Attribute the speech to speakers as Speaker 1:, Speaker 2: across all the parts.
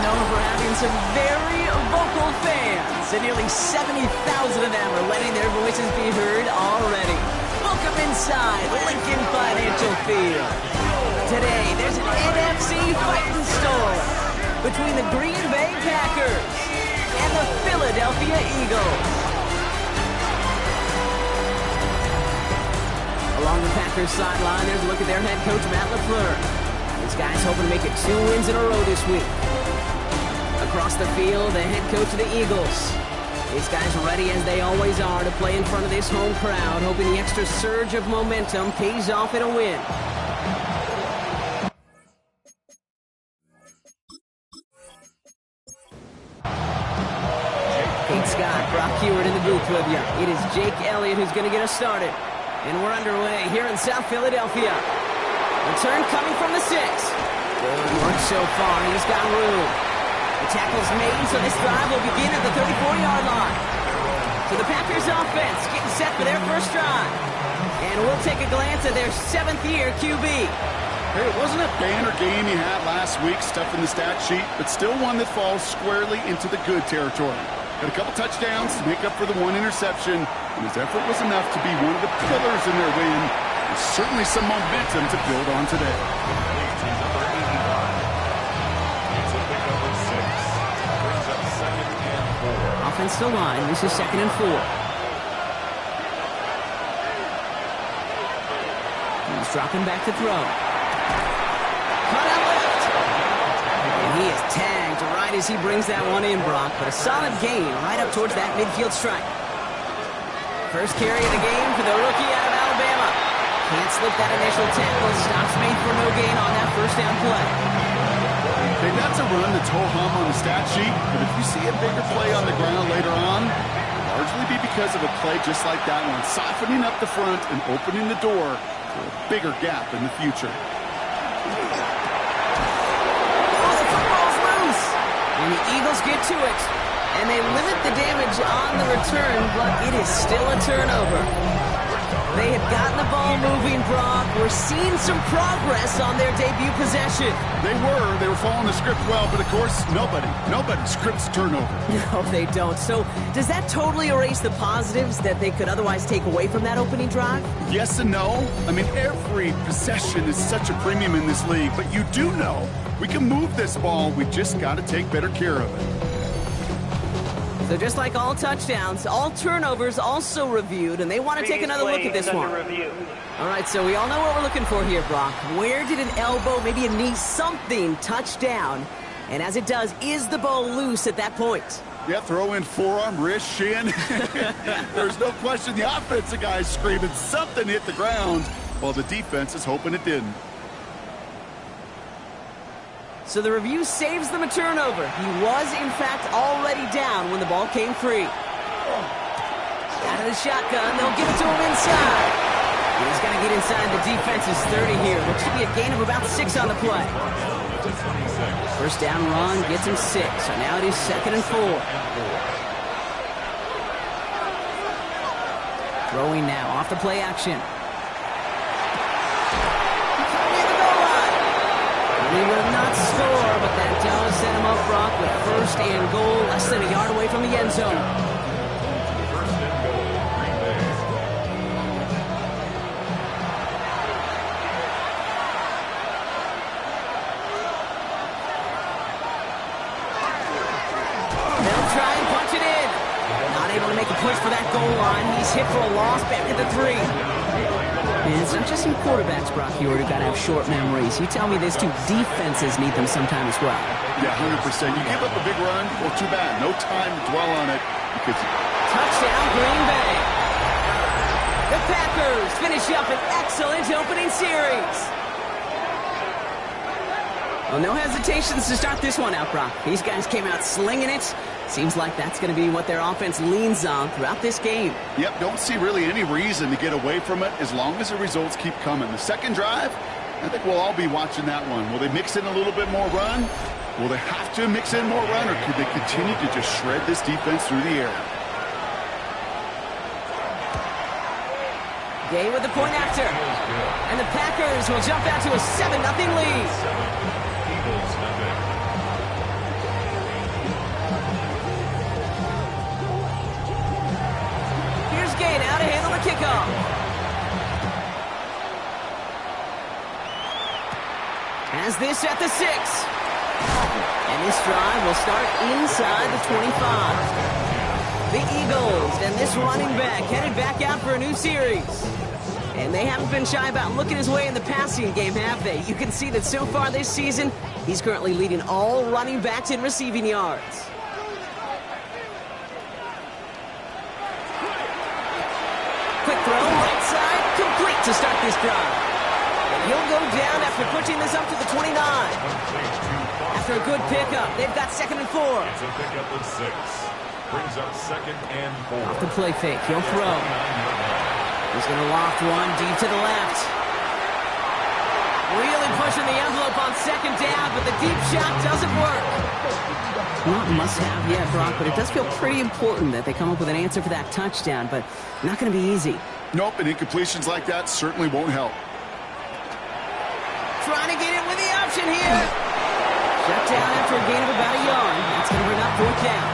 Speaker 1: known for having some very vocal fans, and nearly 70,000 of them are letting their voices be heard already. Welcome inside Lincoln Financial Field. Today, there's an NFC fighting storm between the Green Bay Packers and the Philadelphia Eagles. Along the Packers sideline, there's a look at their head coach, Matt LaFleur. This guy's hoping to make it 2 wins in a row this week. Across the field, the head coach of the Eagles. These guys are ready, as they always are, to play in front of this home crowd, hoping the extra surge of momentum pays off in a win. Kate Scott, Brock Hewitt in the booth with you. It is Jake Elliott who's going to get us started. And we're underway here in South Philadelphia. Return coming from the 6. Good work so far. He's got room. The tackle's made, so this drive will begin at the 34-yard line. So the Packers offense getting set for their first drive. And we'll take a glance at their 7th-year QB.
Speaker 2: Hey, it wasn't a banner game he had last week, stuff in the stat sheet, but still one that falls squarely into the good territory. Got a couple touchdowns to make up for the 1 interception, and his effort was enough to be one of the pillars in their win. There's certainly some momentum to build on today.
Speaker 1: Offensive line, this is 2nd and 4. He's dropping back to throw. Caught out left. And he is tagged right as he brings that one in, Brock. But a solid gain right up towards that midfield stripe. First carry of the game for the rookie out of Alabama. Can't slip that initial tackle. Stops made for no gain on that first down play.
Speaker 2: Okay, that's a run that's ho-hum on the stat sheet, but if you see a bigger play on the ground later on, it'll largely be because of a play just like that one, softening up the front and opening the door for a bigger gap in the future.
Speaker 1: Oh, the football's loose! And the Eagles get to it. And they limit the damage on the return, but it is still a turnover. They have gotten the ball moving, Brock. We're seeing some progress on their debut possession.
Speaker 2: They were following the script well, but of course, nobody scripts turnover.
Speaker 1: No, they don't. So does that totally erase the positives that they could otherwise take away from that opening drive?
Speaker 2: Yes and no. I mean, every possession is such a premium in this league, but you do know we can move this ball. We just got to take better care of it.
Speaker 1: So just like all touchdowns, all turnovers also reviewed, and they want to take another look at this one. All right, so we all know what we're looking for here, Brock. Where did an elbow, maybe a knee, something touch down? And as it does, is the ball loose at that point?
Speaker 2: Yeah, throw in forearm, wrist, shin. There's no question the offensive guy's screaming something hit the ground, while the defense is hoping it didn't.
Speaker 1: So the review saves them a turnover. He was, in fact, already down when the ball came free. Out of the shotgun, they'll give it to him inside. He's going to get inside the defense's 30 here, which should be a gain of about 6 on the play. First down run gets him 6, so now it is 2nd and 4. Throwing now off the play action. He will not score, but that does set him up, Brock, with 1st and goal, less than a yard away from the end zone. They'll try and punch it in. Not able to make a push for that goal line. He's hit for a loss back at the 3. And it's not just some quarterbacks, Brock Hewitt, who got to have short memories. You tell me this too, defenses need them sometime as well.
Speaker 2: Yeah, 100%. You give up a big run, well, too bad. No time to dwell on it. Because
Speaker 1: touchdown, Green Bay. The Packers finish up an excellent opening series. Well, no hesitations to start this one out, Brock. These guys came out slinging it. Seems like that's going to be what their offense leans on throughout this game.
Speaker 2: Yep, don't see really any reason to get away from it as long as the results keep coming. The second drive, I think we'll all be watching that one. Will they mix in a little bit more run? Will they have to mix in more run, or could they continue to just shred this defense through the air?
Speaker 1: Gay with the point after. And the Packers will jump out to a 7-0 lead. K now to handle the kickoff. Has this at the 6. And this drive will start inside the 25. The Eagles and this running back headed back out for a new series. And they haven't been shy about looking his way in the passing game, have they? You can see that so far this season, he's currently leading all running backs in receiving yards. Quick throw, right side, complete to start this drive. And he'll go down after pushing this up to the 29. After a good pickup, they've got 2nd and 4.
Speaker 3: It's a pickup of 6. Brings up 2nd and 4.
Speaker 1: Off the play fake, he'll throw. He's going to loft one deep to the left. Really pushing the envelope on 2nd down, but the deep shot doesn't work. Not must-have yet, Brock, but it does feel pretty important that they come up with an answer for that touchdown, but not going to be easy.
Speaker 2: Nope, and incompletions like that certainly won't help.
Speaker 1: Trying to get it with the option here. Shut down after a gain of about a yard. That's going to bring up 4th down.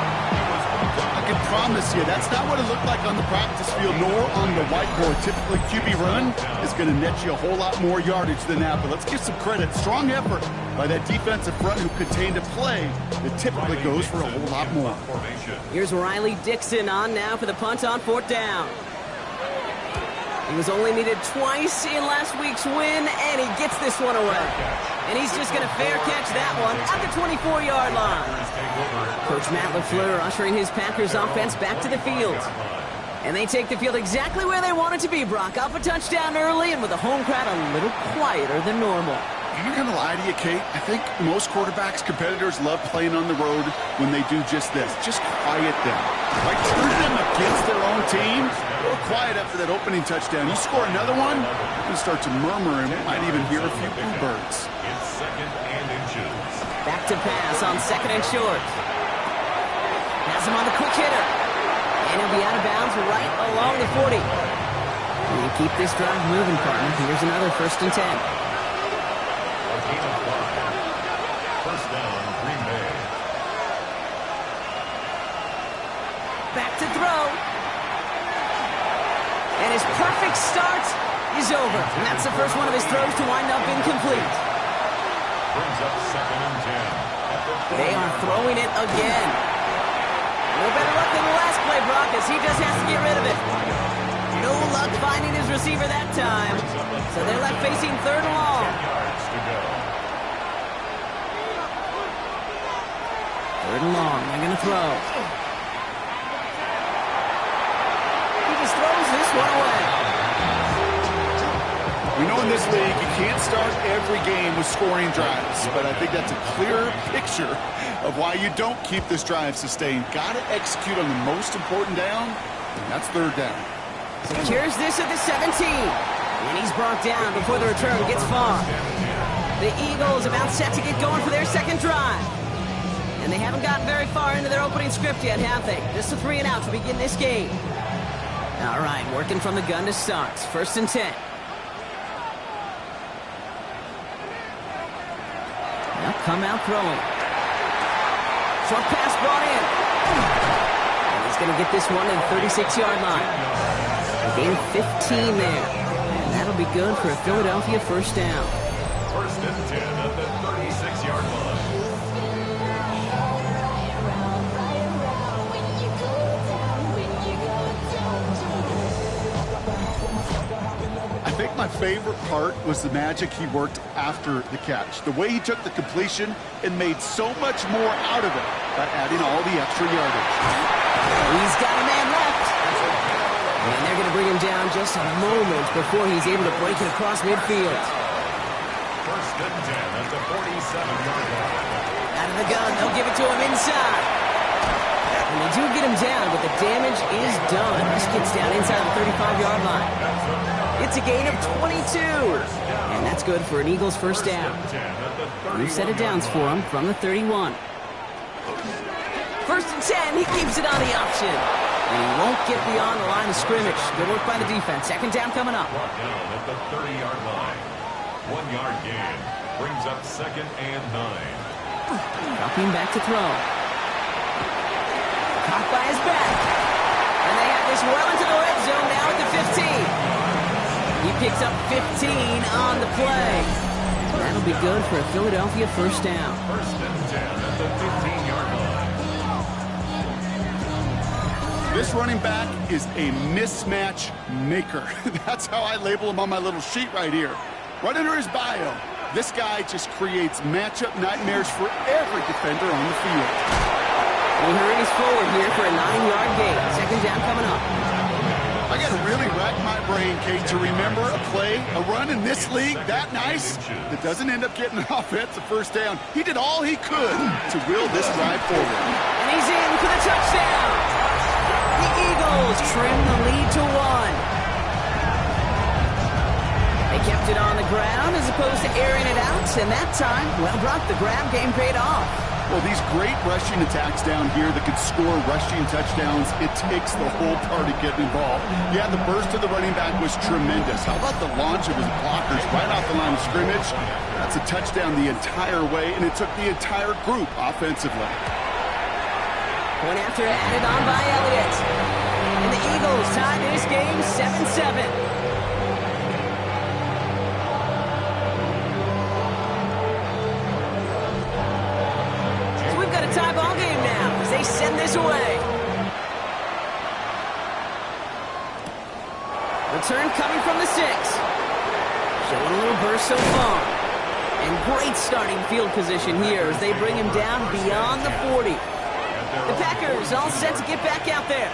Speaker 2: I can promise you, that's not what it looked like on the practice field, nor on the whiteboard. Typically, QB run is going to net you a whole lot more yardage than that, but let's give some credit. Strong effort by that defensive front who contained a play that typically goes for a whole lot more.
Speaker 1: Here's Riley Dixon on now for the punt on 4th down. He was only needed twice in last week's win, and he gets this one away. And he's just going to fair catch that one at the 24-yard line. Coach Matt LaFleur ushering his Packers offense back to the field. And they take the field exactly where they want it to be, Brock. Up a touchdown early, and with the home crowd a little quieter than normal.
Speaker 2: I'm not going to lie to you, Kate. I think most quarterbacks, competitors love playing on the road when they do just this. Just quiet them. Like turn them against their own team. Real quiet after that opening touchdown. You score another one, you're going to start to murmur and might even hear a few bluebirds.
Speaker 3: It's 2nd and inches.
Speaker 1: Back to pass on 2nd and short. Has him on the quick hitter. And he'll be out of bounds right along the 40. You keep this drive moving, partner. Here's another 1st and 10.
Speaker 3: First down, Green Bay.
Speaker 1: Back to throw. And his perfect start is over. And that's the first one of his throws to wind up incomplete.
Speaker 3: Brings up 2nd and 10.
Speaker 1: They are throwing it again. No better luck than the last play, Brock, as he just has to get rid of it. No luck finding his receiver that time. So they're left facing 3rd and long. 3rd and long. They're going to throw. He just throws this one away.
Speaker 2: We know in this league you can't start every game with scoring drives, but I think that's a clear picture of why you don't keep this drive sustained. Got to execute on the most important down, and that's 3rd down.
Speaker 1: Secures this at the 17. And he's brought down before the return gets far. The Eagles about set to get going for their 2nd drive. And they haven't gotten very far into their opening script yet, have they? Just a 3 and out to begin this game. All right, working from the gun to start. 1st and 10. Now come out throwing. Short pass brought in. And he's going to get this one to the 36-yard line. A gain of 15 there. And that'll be good for a Philadelphia 1st down.
Speaker 3: 1st and 10 at the 36-yard line.
Speaker 2: I think my favorite part was the magic he worked after the catch. The way he took the completion and made so much more out of it by adding all the extra yardage.
Speaker 1: He's got a man left. And they're going to bring him down just a moment before he's able to break it across midfield.
Speaker 3: 1st and 10 at the 47-yard line.
Speaker 1: Out of the gun, they'll give it to him inside. And they do get him down, but the damage is done. This gets down inside the 35-yard line. It's a gain of 22. And that's good for an Eagles 1st down. New set of downs for him from the 31. 1st and 10, he keeps it on the option. And he won't get beyond the line of scrimmage. Good work by the defense. 2nd down coming up.
Speaker 3: Brought down at the 30-yard line. 1-yard gain. Brings up 2nd and 9.
Speaker 1: Dropping back to throw. Caught by his back. And they have this well into the red zone now at the 15. He picks up 15 on the play. That'll be good for a Philadelphia first down.
Speaker 3: First and 10 at the 15-yard line.
Speaker 2: This running back is a mismatch maker. That's how I label him on my little sheet right here. Right under his bio, this guy just creates matchup nightmares for every defender on the field.
Speaker 1: He hurries forward here for a 9-yard gain. Second down coming up.
Speaker 2: I got to really rack my brain, Kate, to remember a play, a run in this league that nice that doesn't end up getting an offensive first down. He did all he could to will this drive forward.
Speaker 1: And he's in for the touchdown. The Eagles trim the lead to 1. They kept it on the ground as opposed to airing it out, and that time, well, Brock, the grab game paid off.
Speaker 2: Well, these great rushing attacks down here that could score rushing touchdowns, it takes the whole party getting involved. Yeah, the burst of the running back was tremendous. How about the launch of his blockers right off the line of scrimmage? That's a touchdown the entire way, and it took the entire group offensively.
Speaker 1: Point after added on by Elliott. And the Eagles tie this game 7-7. Tie ball game now as they send this away. Return coming from the 6. Showing a little burst so far. And great starting field position here as they bring him down beyond the 40. The Packers all set to get back out there.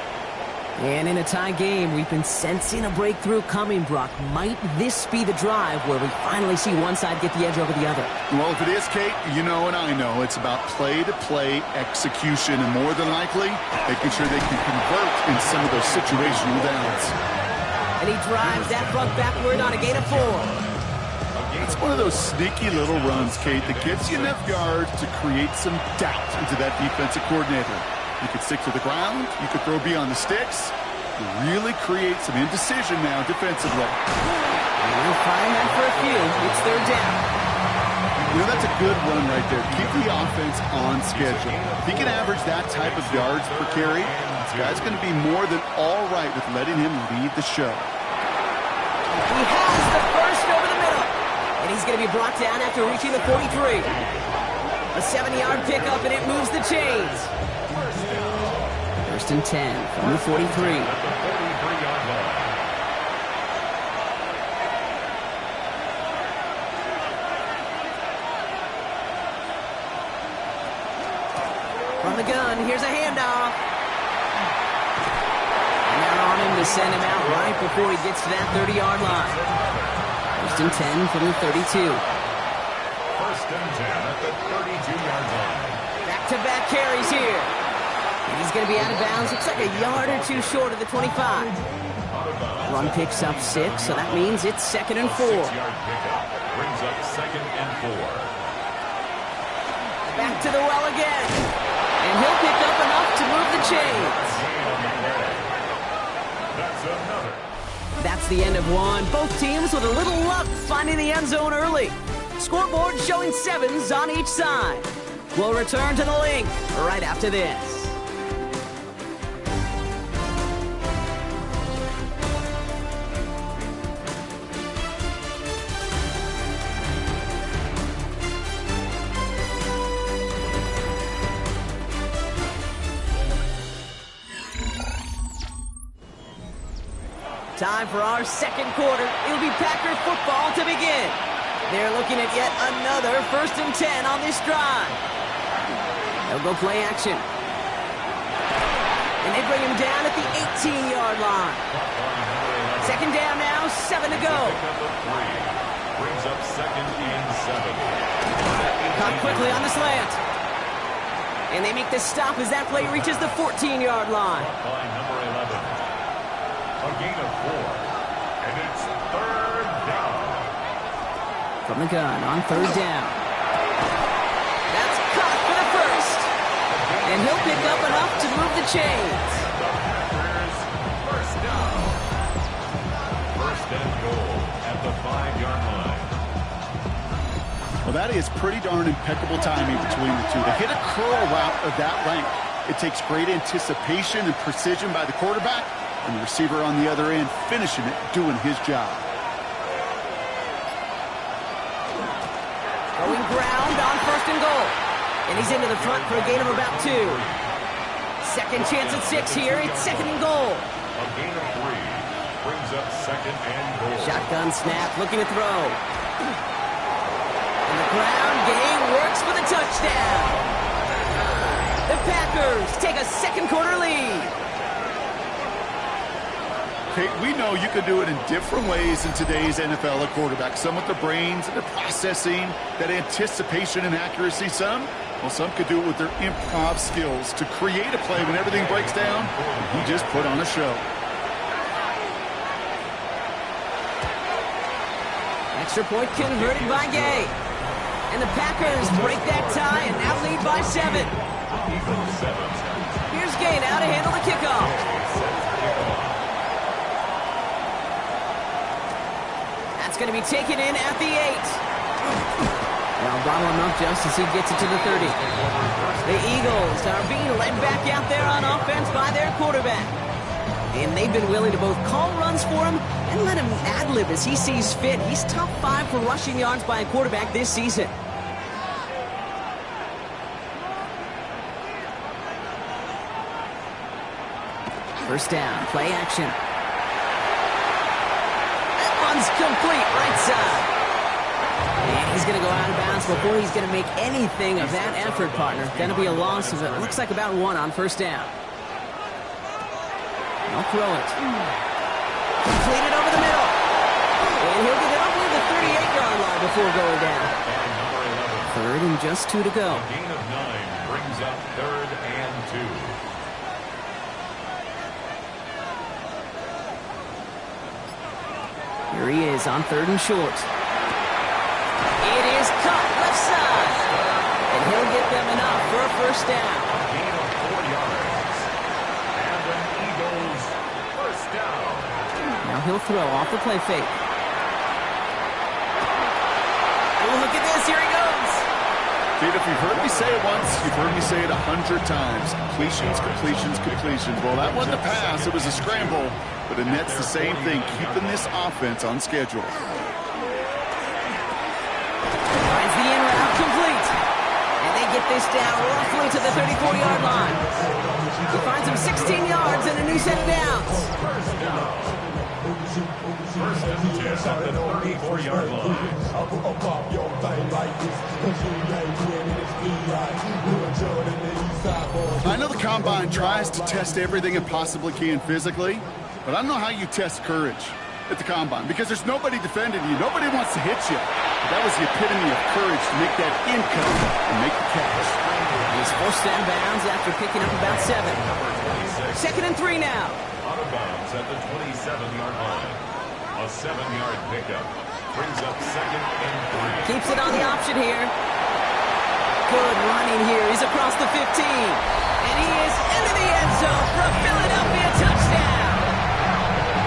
Speaker 1: And in a tie game, we've been sensing a breakthrough coming, Brock. Might this be the drive where we finally see one side get the edge over the other?
Speaker 2: Well, if it is, Kate, you know and I know it's about play-to-play execution, and more than likely, making sure they can convert in some of those situational downs.
Speaker 1: And he drives that front backward on a gain of 4.
Speaker 2: It's one of those sneaky little runs, Kate, that gets you enough yards to create some doubt into that defensive coordinator. You could stick to the ground. You could throw beyond the sticks. You really create some indecision now defensively.
Speaker 1: And we'll find that for a few. It's third down.
Speaker 2: You know, that's a good run right there. Keep the offense on schedule. If he can average that type of yards per carry, this guy's going to be more than all right with letting him lead the show.
Speaker 1: He has the first over the middle. And he's going to be brought down after reaching the 43. A 7-yard pickup, and it moves the chains. First and 10 from the 43. From the gun, here's a handoff. And they're on him to send him out right before he gets to that 30-yard line. First and 10 from the 32.
Speaker 3: First and 10 at the 32-yard line.
Speaker 1: Back-to-back carries here. And he's going to be out of bounds. Looks like a yard or two short of the 25. Run picks up 6, so that means it's second and 4.
Speaker 3: 6-yard pickup brings up second and 4.
Speaker 1: Back to the well again. And he'll pick up enough to move the chains.
Speaker 3: That's another.
Speaker 1: That's the end of one. Both teams with a little luck finding the end zone early. Scoreboard showing 7s on each side. We'll return to the link right after this. Time for our second quarter. It'll be Packer football to begin. They're looking at yet another first and 10 on this drive. They'll go play action. And they bring him down at the 18-yard line. Second down now, 7 to go.
Speaker 3: Brings up second and 7.
Speaker 1: Caught quickly on the slant. And they make the stop as that play reaches the 14-yard line.
Speaker 3: By number 11. A gain of 4. And it's third down.
Speaker 1: From the gun on third down. That's caught for the first. And he'll pick up enough to move the chains.
Speaker 3: First down. First and goal at the 5-yard line.
Speaker 2: Well, that is pretty darn impeccable timing between the two. To hit a curl route of that length, it takes great anticipation and precision by the quarterback. And the receiver on the other end finishing it, doing his job.
Speaker 1: Going ground on 1st and goal. And he's into the front for a gain of about 2. Second chance at 6 here. It's 2nd and goal.
Speaker 3: A gain of 3 brings up 2nd and goal.
Speaker 1: Shotgun snap, looking to throw. And the ground game works for the touchdown. The Packers take a second-quarter lead.
Speaker 2: Kate, we know you can do it in different ways in today's NFL at quarterback. Some with the brains and the processing, that anticipation and accuracy. Some could do it with their improv skills to create a play when everything breaks down. He just put on a show.
Speaker 1: Extra point converted by Gay. And the Packers break that tie and now lead by 7. Here's Gay now to handle the kickoff. That's going to be taken in at the 8. Well, bottle him up just as he gets it to the 30. The Eagles are being led back out there on offense by their quarterback. And they've been willing to both call runs for him and let him ad-lib as he sees fit. He's top 5 for rushing yards by a quarterback this season. First down, play action. That one's complete, right side. And he's going to go out of bounds before he's going to make anything of that effort, partner. Going to be a loss of, it looks like about 1 on first down. I'll throw it. Completed over the middle. And he'll get it up near the 38-yard line before going down. 3rd and just 2 to go.
Speaker 3: A gain of 9 brings up 3rd and 2.
Speaker 1: Here he is on 3rd and short. It is cut left side. And he'll get them enough for a first down.
Speaker 3: A gain of 4 yards. And an Eagles first down.
Speaker 1: Now he'll throw off the play fake. Oh, look at this. Here he goes.
Speaker 2: Dude, if you've heard me say it once, you've heard me say it 100 times. Completions, completions, completions. Well, that wasn't a pass. It was a scramble. But Annette's the same thing, keeping this offense on schedule.
Speaker 1: Finds the in route complete. And they get this down roughly to the 34-yard line. He finds him 16 yards and a new set of downs.
Speaker 3: First down. First and 10 at the 34-yard line.
Speaker 2: I know the Combine tries to test everything it possibly can physically, but I don't know how you test courage at the Combine because there's nobody defending you. Nobody wants to hit you. But that was the epitome of courage to make that income and make the catch.
Speaker 1: He's forced out of bounds after picking up about 7. 2nd and 3 now.
Speaker 3: Out of bounds at the 27-yard line. A 7-yard pickup brings up 2nd and 3.
Speaker 1: Keeps it on the option here. Good running here. He's across the 15. And he is into the end zone for a Philadelphia touchdown.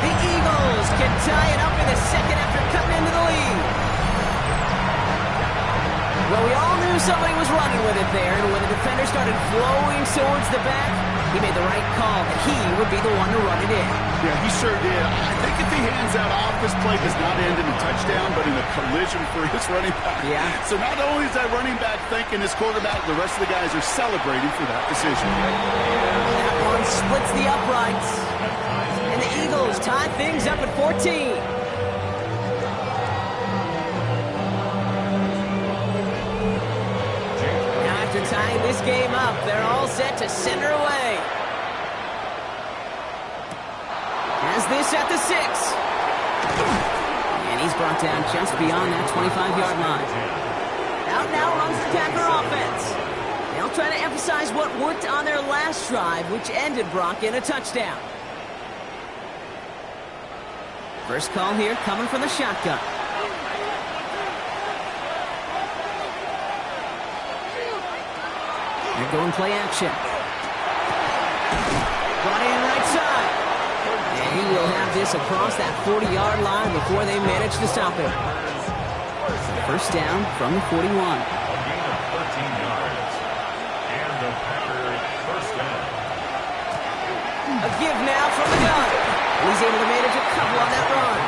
Speaker 1: The Eagles can tie it up in the 2nd after cutting into the lead. Well, we all knew somebody was running with it there, and when the defender started flowing towards the back, he made the right call that he would be the one to run it in.
Speaker 2: Yeah, he sure did. I think if he hands that off, this play does not end in a touchdown, but in a collision for his running back.
Speaker 1: Yeah.
Speaker 2: So not only is that running back thanking his quarterback, the rest of the guys are celebrating for that decision.
Speaker 1: That one splits the uprights. And the Eagles tie things up at 14. After tying this game up, they're all set to send her away. Has this at the 6. And he's brought down just beyond that 25-yard line. Out now runs the Packer offense. They'll try to emphasize what worked on their last drive, which ended Brock in a touchdown. First call here coming from the shotgun. They're going play action. Brought in right side. And he will have this across that 40-yard line before they manage to stop him. First down from the 41.
Speaker 3: A gain of 13 yards. And the Packers first down.
Speaker 1: A give now from the gun. And he's able to manage a couple on that run.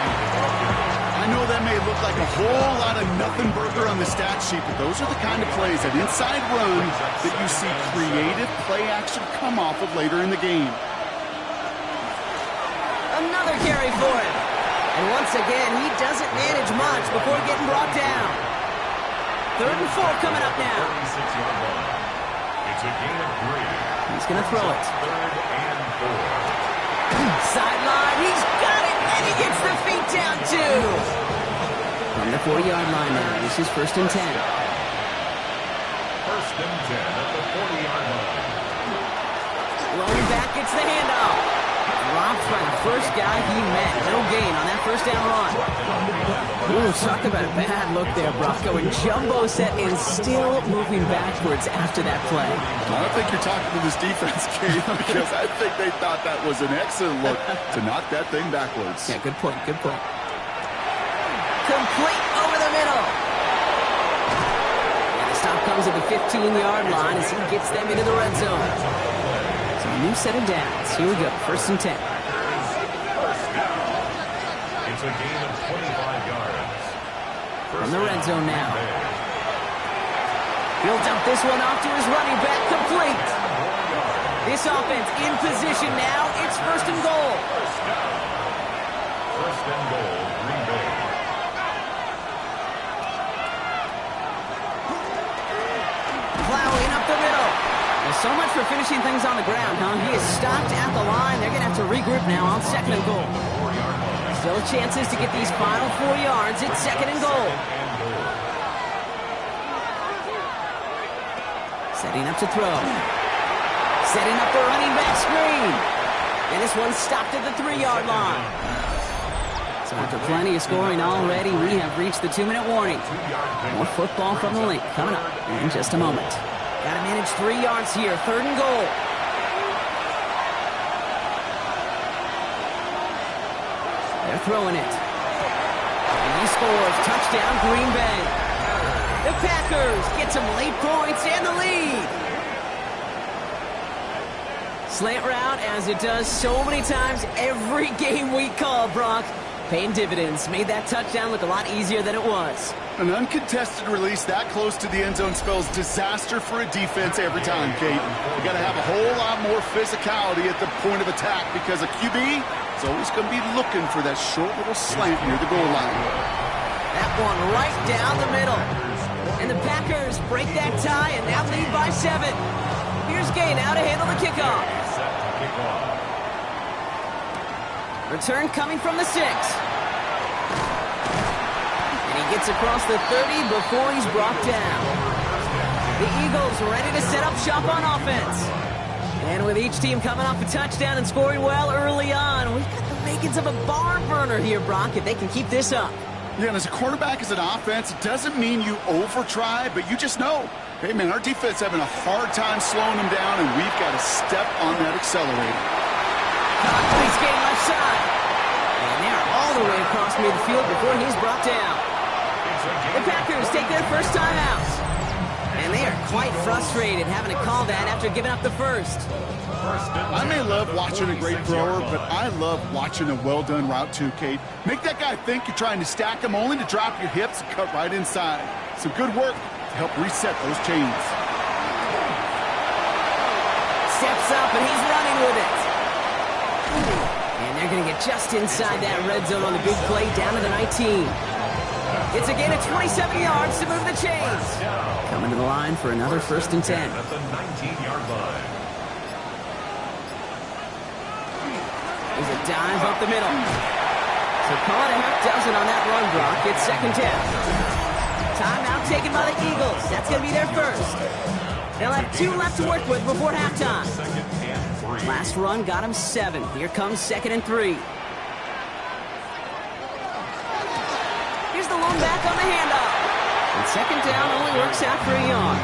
Speaker 2: I know that may look like a whole lot of nothing burger on the stat sheet, but those are the kind of plays, that inside run, that you see creative play action come off of later in the game.
Speaker 1: Another carry for him. And once again, he doesn't manage much before getting brought down. 3rd and 4 coming up now.
Speaker 3: 36-yard line. It's a gain of 3.
Speaker 1: He's going to throw it.
Speaker 3: 3rd and 4.
Speaker 1: Sideline, he's got it, and he gets the feet down too. From the 40-yard line now, this is 1st and 10.
Speaker 3: 1st and 10 at the 40-yard line.
Speaker 1: Rolling back, gets the handoff. Dropped by the first guy he met. No gain on that 1st down run. Ooh, talk about a bad look there, Brock. Going jumbo set and still moving backwards after that play.
Speaker 2: I don't think you're talking to this defense, Kate, because I think they thought that was an excellent look to knock that thing backwards.
Speaker 1: Yeah, good point, good point. Complete over the middle. And the stop comes at the 15-yard line as he gets them into the red zone. So a new set of downs. Here we go, 1st and 10.
Speaker 3: It's a gain of 25 yards.
Speaker 1: From the red zone now. He'll dump this one off to his running back, complete. This offense in position now. It's 1st and goal.
Speaker 3: 1st and goal, Green Bay.
Speaker 1: Plowing up the middle. Well, so much for finishing things on the ground, huh? He is stopped at the line. They're going to have to regroup now on 2nd and goal. Still chances to get these final 4 yards. It's 2nd and goal. Setting up to throw. Setting up the running back screen. And this one's stopped at the 3-yard line. So after plenty of scoring already, we have reached the 2-minute warning. More football from the link coming up in just a moment. Got to manage 3 yards here. 3rd and goal. They're throwing it. And he scores. Touchdown, Green Bay. The Packers get some late points and the lead. Slant route, as it does so many times every game we call, Brock. Paying dividends. Made that touchdown look a lot easier than it was.
Speaker 2: An uncontested release that close to the end zone spells disaster for a defense every time, Kate. You got to have a whole lot more physicality at the point of attack because a QB is always going to be looking for that short little slant near the goal line.
Speaker 1: That one right down the middle. And the Packers break that tie and now lead by 7. Here's Gay now to handle the kickoff. Return coming from the 6. And he gets across the 30 before he's brought down. The Eagles ready to set up shop on offense. And with each team coming off a touchdown and scoring well early on, we've got the makings of a barn burner here, Brock, if they can keep this up.
Speaker 2: Yeah, and as a quarterback, as an offense, it doesn't mean you over-try, but you just know, hey, man, our defense having a hard time slowing them down, and we've got to step on that accelerator.
Speaker 1: He's getting left side. And they're all the way across midfield before he's brought down. The Packers take their first time out. And they are quite frustrated having to call that after giving up the first.
Speaker 2: I may love watching a great thrower, but I love watching a well-done route too, Kate. Make that guy think you're trying to stack him only to drop your hips and cut right inside. Some good work to help reset those chains.
Speaker 1: Steps up, and he's running with it. And they're going to get just inside that red zone on the big play down to the 19. It's a gain of 27 yards to move the chains. Coming to the line for another 1st and 10.
Speaker 3: At the 19-yard line.
Speaker 1: There's a dive up the middle. So call it a half dozen on that run block. It's 2nd down. Timeout taken by the Eagles. That's going to be their first. They'll have 2 left to work with before halftime. Last run got him 7. Here comes 2nd and 3. Here's the lone back on the handoff. And 2nd down only works out for a yard.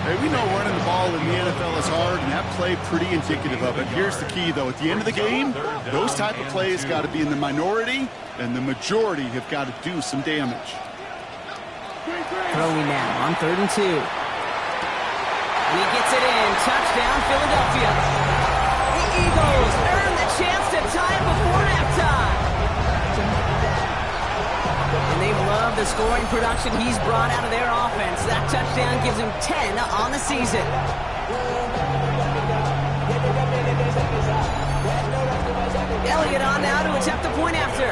Speaker 2: Hey, we know running the ball in the NFL is hard, and that play pretty indicative of it. Here's the key, though. At the end of the game, those type of plays got to be in the minority, and the majority have got to do some damage.
Speaker 1: Throwing now on 3rd and 2. And he gets it in. Touchdown, Philadelphia. The Eagles earn the chance to tie it scoring production he's brought out of their offense. That touchdown gives him 10 on the season. Elliott on now to attempt the point after.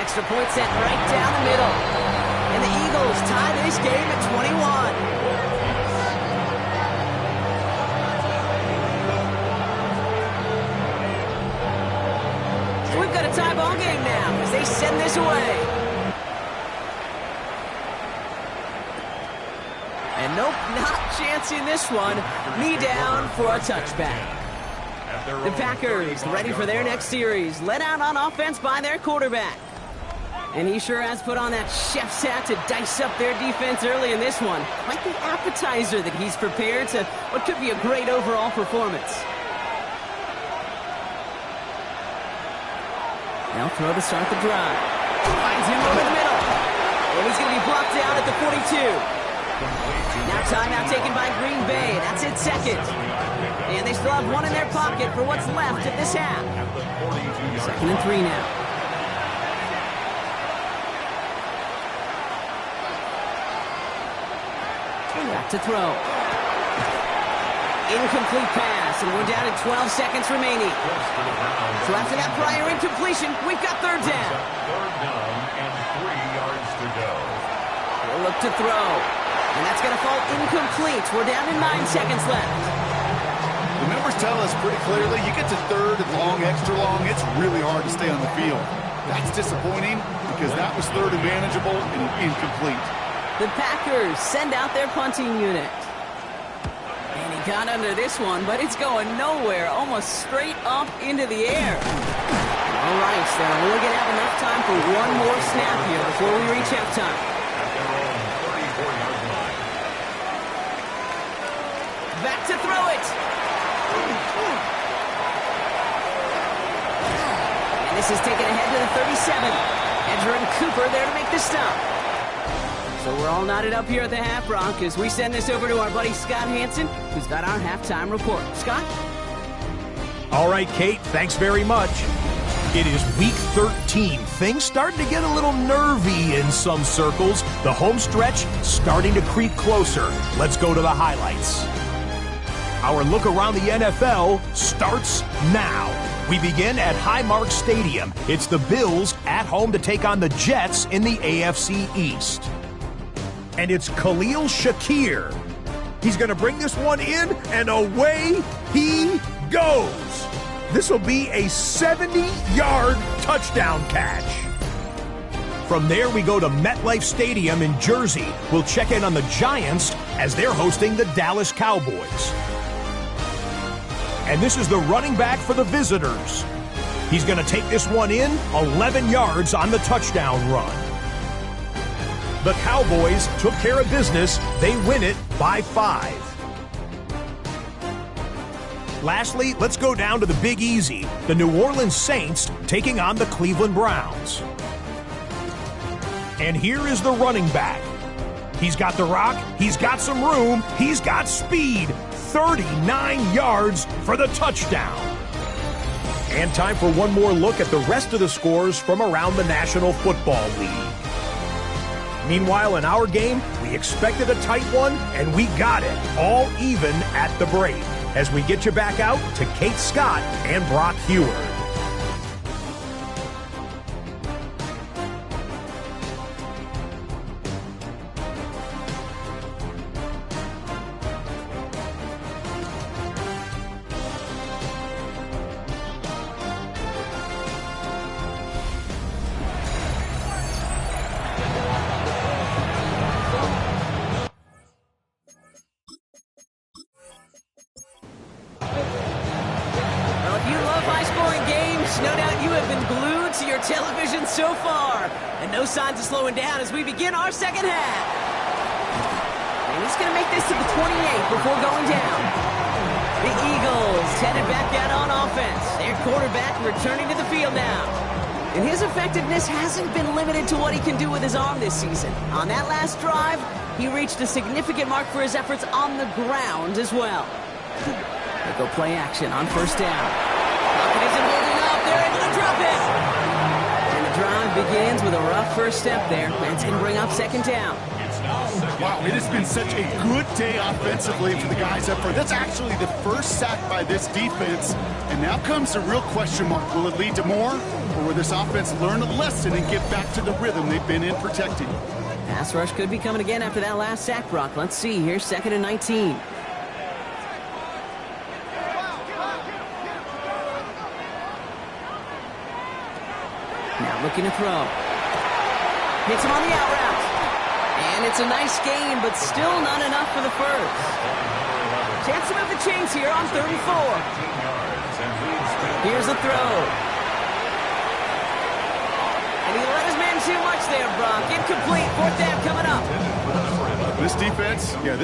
Speaker 1: Extra point sent right down the middle. And the Eagles tie this game at 21. So we've got a tie ball game now as they send this away. And nope, not chancing this one. Knee down for a touchback. The Packers ready for their next series, led out on offense by their quarterback. And he sure has put on that chef's hat to dice up their defense early in this one. Quite the appetizer that he's prepared to what could be a great overall performance. Now throw to start the drive. Finds him over the middle. And he's going to be blocked out at the 42. Now timeout taken by Green Bay. That's it, second. And they still have one in their pocket for what's left of this half. 2nd and 3 now. Back to throw. Incomplete pass, and we're down at 12 seconds remaining. So after that prior incompletion, we've got third down.
Speaker 3: Third down and 3 yards to go.
Speaker 1: We'll look to throw. And that's going to fall incomplete. We're down to 9 seconds left.
Speaker 2: The numbers tell us pretty clearly, you get to third and long, extra long, it's really hard to stay on the field. That's disappointing because that was third and manageable and incomplete.
Speaker 1: The Packers send out their punting unit. And he got under this one, but it's going nowhere, almost straight up into the air. All right, so they're only going to have enough time for one more snap here before we reach halftime.
Speaker 3: At their own 34-yard line.
Speaker 1: Back to throw it. And this is taken ahead to the 37. Edger and Cooper there to make the stop. So we're all knotted up here at the half rock as we send this over to our buddy Scott Hansen, who's got our halftime report. Scott?
Speaker 4: All right, Kate, thanks very much. It is week 13. Things starting to get a little nervy in some circles. The home stretch starting to creep closer. Let's go to the highlights. Our look around the NFL starts now. We begin at Highmark Stadium. It's the Bills at home to take on the Jets in the AFC East. And it's Khalil Shakir. He's going to bring this one in, and away he goes. This will be a 70-yard touchdown catch. From there, we go to MetLife Stadium in Jersey. We'll check in on the Giants as they're hosting the Dallas Cowboys. And this is the running back for the visitors. He's going to take this one in, 11 yards on the touchdown run. The Cowboys took care of business. They win it by 5. Lastly, let's go down to the Big Easy. The New Orleans Saints taking on the Cleveland Browns. And here is the running back. He's got the rock. He's got some room. He's got speed. 39 yards for the touchdown. And time for one more look at the rest of the scores from around the National Football League. Meanwhile, in our game, we expected a tight one, and we got it, all even at the break, as we get you back out to Kate Scott and Brock Heward.
Speaker 1: So far, and no signs of slowing down as we begin our second half. And he's going to make this to the 28 before going down. The Eagles headed back out on offense. Their quarterback returning to the field now. And his effectiveness hasn't been limited to what he can do with his arm this season. On that last drive, he reached a significant mark for his efforts on the ground as well. They go play action on first down. Pocket isn't holding up. They're able to begins with a rough first step there. That's going to bring up second down.
Speaker 2: Wow, it has been such a good day offensively for the guys up front. That's actually the first sack by this defense. And now comes the real question mark. Will it lead to more? Or will this offense learn a lesson and get back to the rhythm they've been in protecting?
Speaker 1: Pass rush could be coming again after that last sack, Brock. Let's see. Here's 2nd and 19. Now looking to throw. Hits him on the out route. And it's a nice gain, but still not enough for the first. Chance to move the chains here on 3rd and 4. Here's the throw. And he let his man too much there, Brock. Incomplete. 4th down coming up.
Speaker 2: This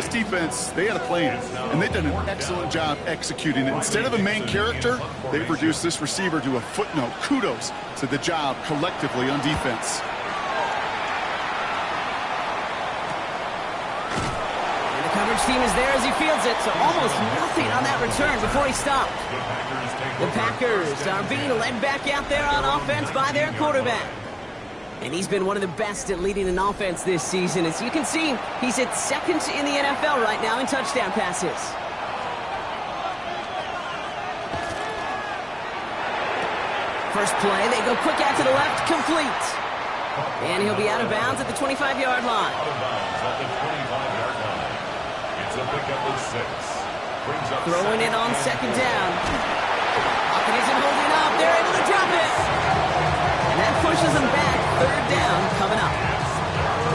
Speaker 2: defense, they had a plan, and they've done an excellent job executing it. Instead of a main character, they've reduced this receiver to a footnote. Kudos to the job collectively on defense.
Speaker 1: And the coverage team is there as he fields it, so almost nothing on that return before he stopped. The Packers are being led back out there on offense by their quarterback. And he's been one of the best at leading an offense this season. As you can see, he's at 2nd in the NFL right now in touchdown passes. First play, they go quick out to the left, complete. And he'll be out of bounds at the 25-yard line.
Speaker 3: Out of bounds at the 25-yard line. It's a pickup of 6.
Speaker 1: Throwing it on 2nd down. Pocket isn't holding up. They're able to drop it. And that pushes them back. 3rd down coming up.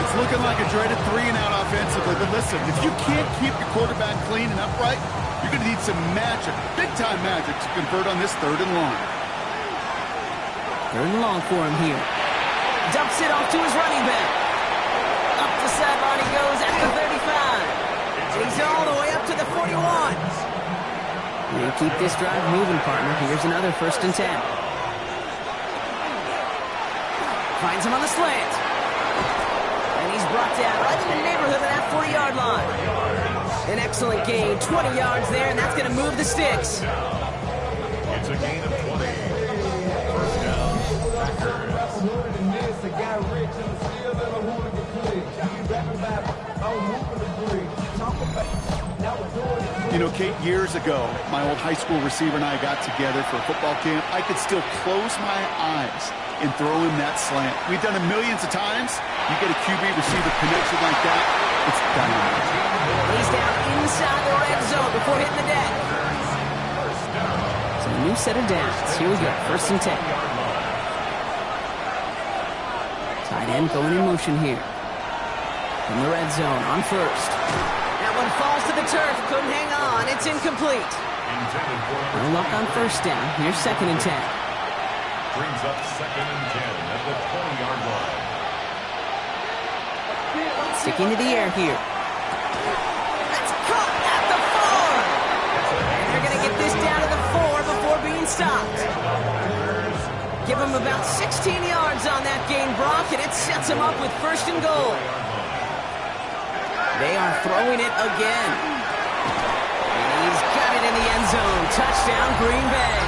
Speaker 2: It's looking like a dreaded 3-and-out offensively, but listen, if you can't keep your quarterback clean and upright, you're going to need some magic, big-time magic, to convert on this 3rd and long.
Speaker 1: 3rd and long for him here. Dumps it off to his running back. Up the sideline he goes at the 35. He's all the way up to the 41. They keep this drive moving, partner. Here's another 1st and 10. Finds him on the slant. And he's brought down right in the neighborhood of that 40-yard line. An excellent gain, 20 yards there, and that's going to move the sticks.
Speaker 3: It's a gain of 20. First down, Packers.
Speaker 2: You know, Kate, years ago, my old high school receiver and I got together for a football camp. I could still close my eyes and throw him that slant. We've done it millions of times. You get a QB receiver connection like that, it's dynamite.
Speaker 1: He's down inside the red zone before hitting the deck. So a new set of downs. Here we go, 1st and 10. Tight end going in motion here. In the red zone on 1st. That one falls to the turf. Couldn't hang on. It's incomplete. No luck on 1st down. Here's 2nd and 10.
Speaker 3: Brings up 2nd and 10 at the 20-yard line.
Speaker 1: Sticking to the air here. That's caught at the 4. And they're going to get this down to the 4 before being stopped. Give him about 16 yards on that gain, Brock, and it sets him up with 1st and goal. They are throwing it again. And he's got it in the end zone. Touchdown, Green Bay.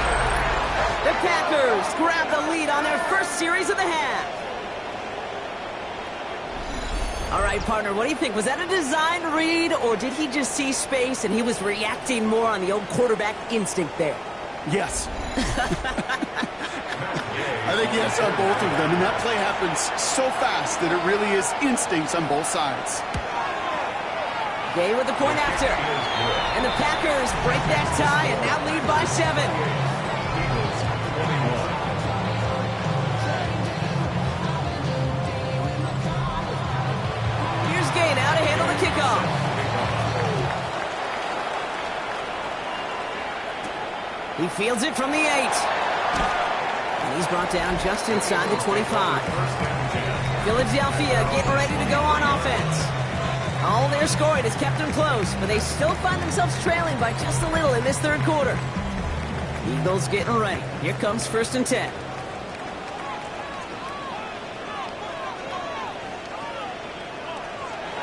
Speaker 1: The Packers grab the lead on their first series of the half. All right, partner, what do you think? Was that a designed read, or did he just see space and he was reacting more on the old quarterback instinct there?
Speaker 2: Yes. I think yes on both of them, and that play happens so fast that it really is instincts on both sides.
Speaker 1: Gay with the point after. And the Packers break that tie and now lead by 7. Here's Gay now to handle the kickoff. He fields it from the 8. And he's brought down just inside the 25. Philadelphia getting ready to go on offense. All their scoring has kept them close, but they still find themselves trailing by just a little in this 3rd quarter. Eagles getting ready. Here comes 1st and 10.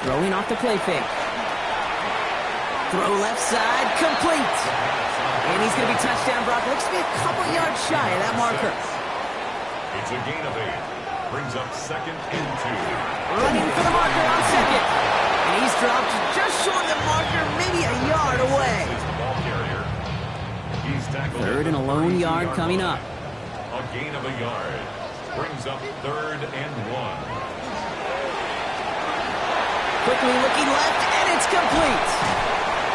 Speaker 1: Throwing off the play fake. Throw left side, complete. And he's going to be touchdown, Brock. Looks to be a couple yards shy of that marker.
Speaker 3: It's a gain of 8. Brings up 2nd and 2.
Speaker 1: Running for the marker on second. And he's dropped just short of the marker, maybe a yard away.
Speaker 3: Is the ball carrier. He's tackled.
Speaker 1: Third and a lone yard coming up.
Speaker 3: A gain of a yard. Brings up 3rd and 1.
Speaker 1: Quickly looking left, and it's complete.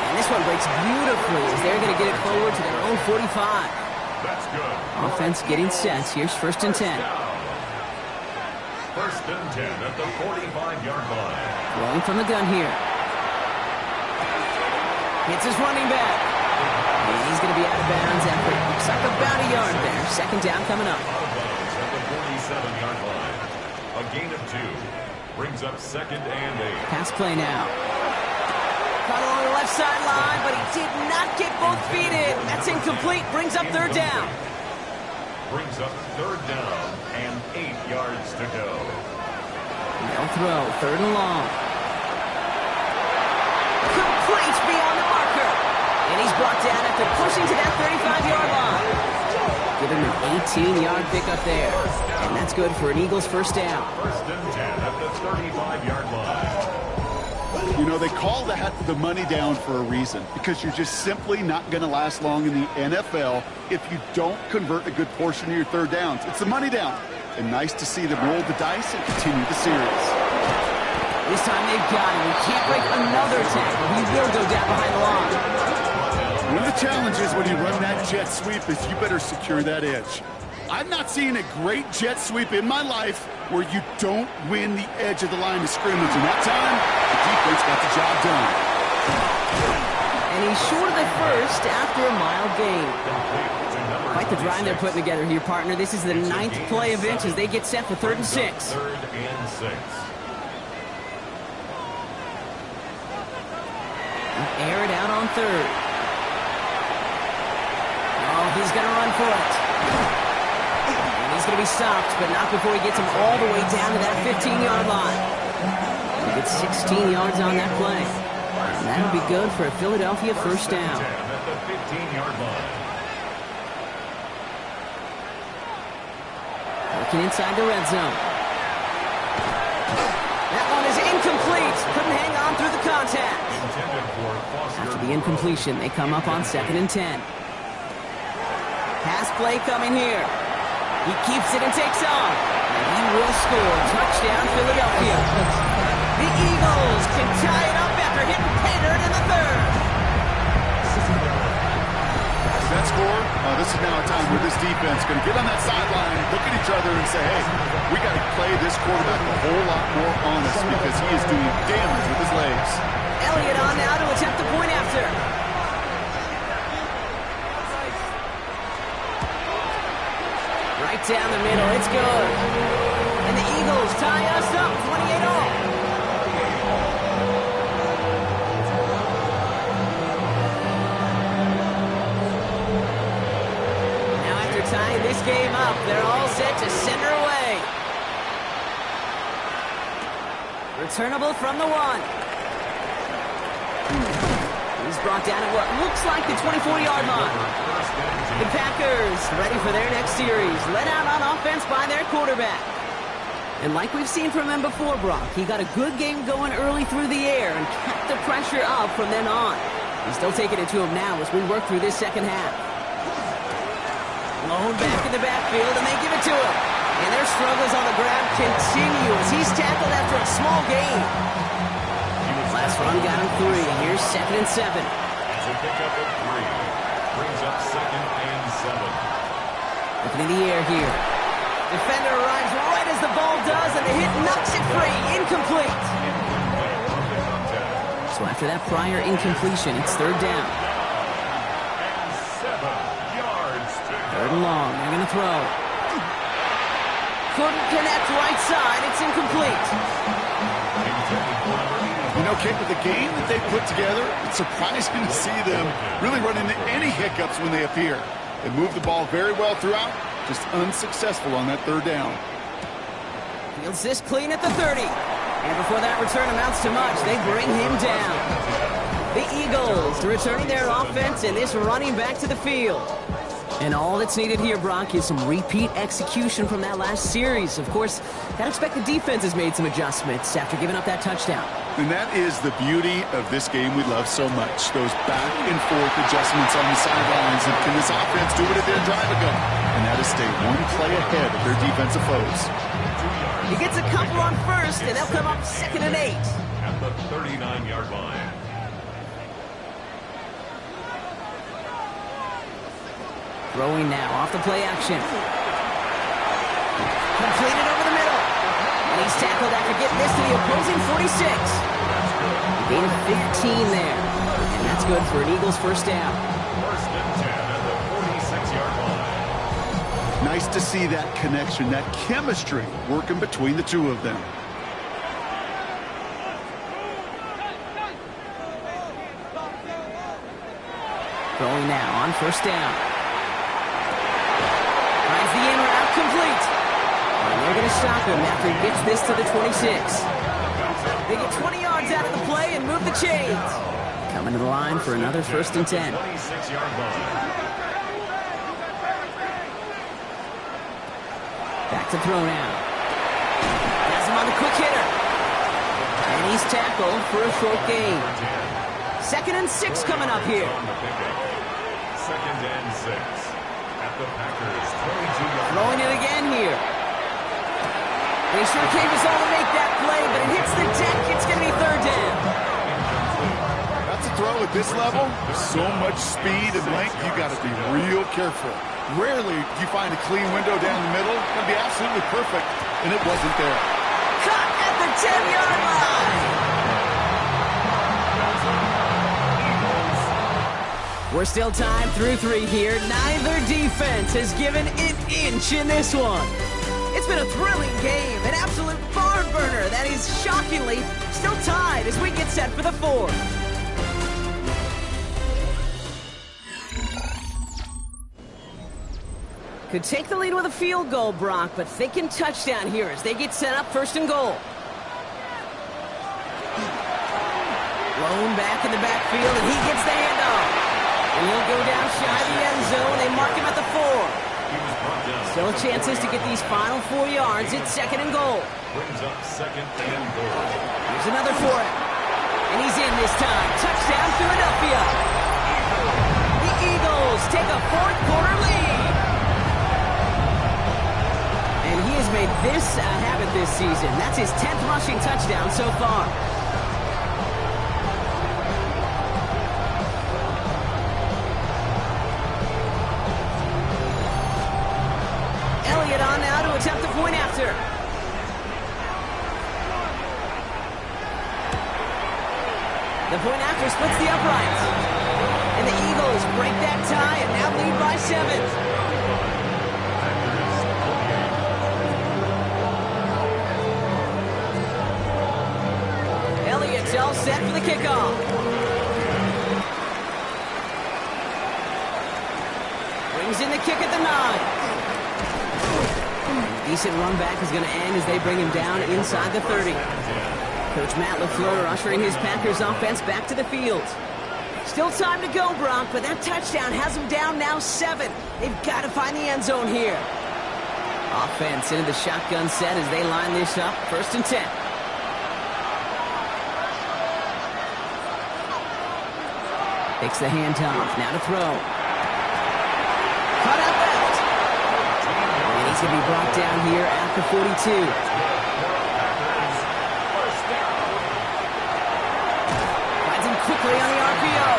Speaker 1: And this one breaks beautifully as they're going to get it forward to their own 45.
Speaker 3: That's good.
Speaker 1: Offense getting set. Here's 1st and 10.
Speaker 3: 1st and 10 at the 45-yard line.
Speaker 1: Rolling from the gun here. Hits his running back. And he's going to be out of bounds after it looks like about a yard there. 2nd down coming up.
Speaker 3: Out of bounds at the 47-yard line. A gain of 2. Brings up 2nd and 8.
Speaker 1: Pass play now. Caught along the left sideline, but he did not get both feet in. That's incomplete. Brings up 3rd down.
Speaker 3: Brings up 3rd down and 8 yards to go.
Speaker 1: They'll throw. 3rd and long. Complete beyond the marker. And he's brought down after pushing to that 35-yard line. Give him an 18-yard pickup there. And that's good for an Eagles 1st down.
Speaker 3: 1st and 10 at the 35-yard line.
Speaker 2: You know, they call that the money down for a reason, because you're just simply not going to last long in the NFL if you don't convert a good portion of your 3rd downs. It's the money down. And nice to see them roll the dice and continue the series.
Speaker 1: This time they've got him. He can't break another tackle. He will go down behind the line.
Speaker 2: One of the challenges when you run that jet sweep is you better secure that edge. I've not seen a great jet sweep in my life where you don't win the edge of the line of scrimmage. And that time, the defense got the job done.
Speaker 1: And he's short of the 1st after a mild gain. Quite the drive they're putting together here, partner. This is the 9th play of inch as they get set for 3rd and 6.
Speaker 3: 3rd and 6.
Speaker 1: Air it out on 3rd. Oh, he's going to run for it. And he's going to be stopped, but not before he gets him all the way down to that 15-yard line. He gets 16 yards on that play. And that'll be good for a Philadelphia 1st down.
Speaker 3: 10 at the 15-yard line.
Speaker 1: Working inside the red zone. That one is incomplete. Couldn't hang on through the contact. After the incompletion, they come up on 2nd and 10. Pass play coming here. He keeps it and takes off. And he will score. Touchdown, Philadelphia. The Eagles can tie it up after hitting pay dirt in the 3rd.
Speaker 2: That score, this is now a time where this defense is going to get on that sideline, look at each other and say, hey, we got to play this quarterback a whole lot more honest because he is doing damage with his legs.
Speaker 1: Elliott on now to attempt the point after. Right down the middle, it's good. And the Eagles tie us up, 28-all. Now after tying this game up, they're all set to send her away. Returnable from the 1. He's brought down at what looks like the 24-yard line. The Packers ready for their next series. Let out on offense by their quarterback. And like we've seen from him before, Brock, he got a good game going early through the air and kept the pressure up from then on. He's still taking it to him now as we work through this 2nd half. Blown back in the backfield, and they give it to him. And their struggles on the ground continue as he's tackled after a small gain. Last run got him 3. Here's 2nd and 7.
Speaker 3: It's a pickup of 3. Brings up 2nd and 7.
Speaker 1: Looking in the air here. Defender arrives right as the ball does, and the hit knocks it free. Incomplete. So after that prior incompletion, it's 3rd down.
Speaker 3: And 7 yards to go.
Speaker 1: 3rd and long. They're going to throw. Couldn't connect right side. It's incomplete.
Speaker 2: You know, Kate, with the game that they put together, it's surprising to see them really run into any hiccups when they appear. They move the ball very well throughout, just unsuccessful on that 3rd down.
Speaker 1: Fields this clean at the 30. And before that return amounts to much, they bring him down. The Eagles returning their offense and this running back to the field. And all that's needed here, Brock, is some repeat execution from that last series. Of course, gotta expect the defense has made some adjustments after giving up that touchdown.
Speaker 2: And that is the beauty of this game we love so much. Those back and forth adjustments on the sidelines. And can this offense do what it did a drive ago? And that is stay one play ahead of their defensive foes.
Speaker 1: He gets a couple on first, and they'll come up 2nd and 8.
Speaker 3: At the 39-yard line.
Speaker 1: Throwing now off the play action. Completed over the middle. And he's tackled after getting this to the opposing 46. Gain of 15 there. And that's good for an Eagles first down.
Speaker 3: 1st and 10 at the 46-yard line.
Speaker 2: Nice to see that connection, that chemistry working between the two of them.
Speaker 1: Throwing now on first down. Finds the in route complete. And they're going to stop him after he gets this to the 26. They get 20 yards out of the play and move the chains. Coming to the line for another 1st and 10.
Speaker 3: 26-yard line.
Speaker 1: Back to throw now. Has him on the quick hitter. And he's tackled for a short gain. 2nd and 6 coming up here.
Speaker 3: 2nd and 6. At the Packers 22-yard.
Speaker 1: Throwing it again here. They sure came us all to make that play, but it hits the deck. It's going to be 3rd down.
Speaker 2: That's a throw at this level. So much speed and length, you got to be real careful. Rarely do you find a clean window down the middle. It's going to be absolutely perfect, and it wasn't there.
Speaker 1: Caught at the 10-yard line. We're still tied through 3 here. Neither defense has given an inch in this one. It's been a thrilling game, an absolute barn burner that is shockingly still tied as we get set for the 4th. Could take the lead with a field goal, Brock, but thinking touchdown here as they get set up 1st and goal. Blown back in the backfield, and he gets the handoff. And he'll go down shy of the end zone. They mark him at the 4. Still chances to get these final 4 yards. It's 2nd and goal.
Speaker 3: Brings up 2nd and goal.
Speaker 1: Here's another for it. And he's in this time. Touchdown, Philadelphia. The Eagles take a 4th quarter lead. And he has made this a habit this season. That's his 10th rushing touchdown so far. On now to attempt the point after. The point after splits the uprights. And the Eagles break that tie and now lead by 7. Elliott's all set for the kickoff. Brings in the kick at the 9. Decent run back is going to end as they bring him down inside the 30. Coach Matt LaFleur ushering his Packers offense back to the field. Still time to go, Brock, but that touchdown has them down now 7. They've got to find the end zone here. Offense into the shotgun set as they line this up. 1st and 10. Takes the handoff. Now to throw. Cut out left. And he's going to be brought down here at the 42. Finds him quickly on the RPO.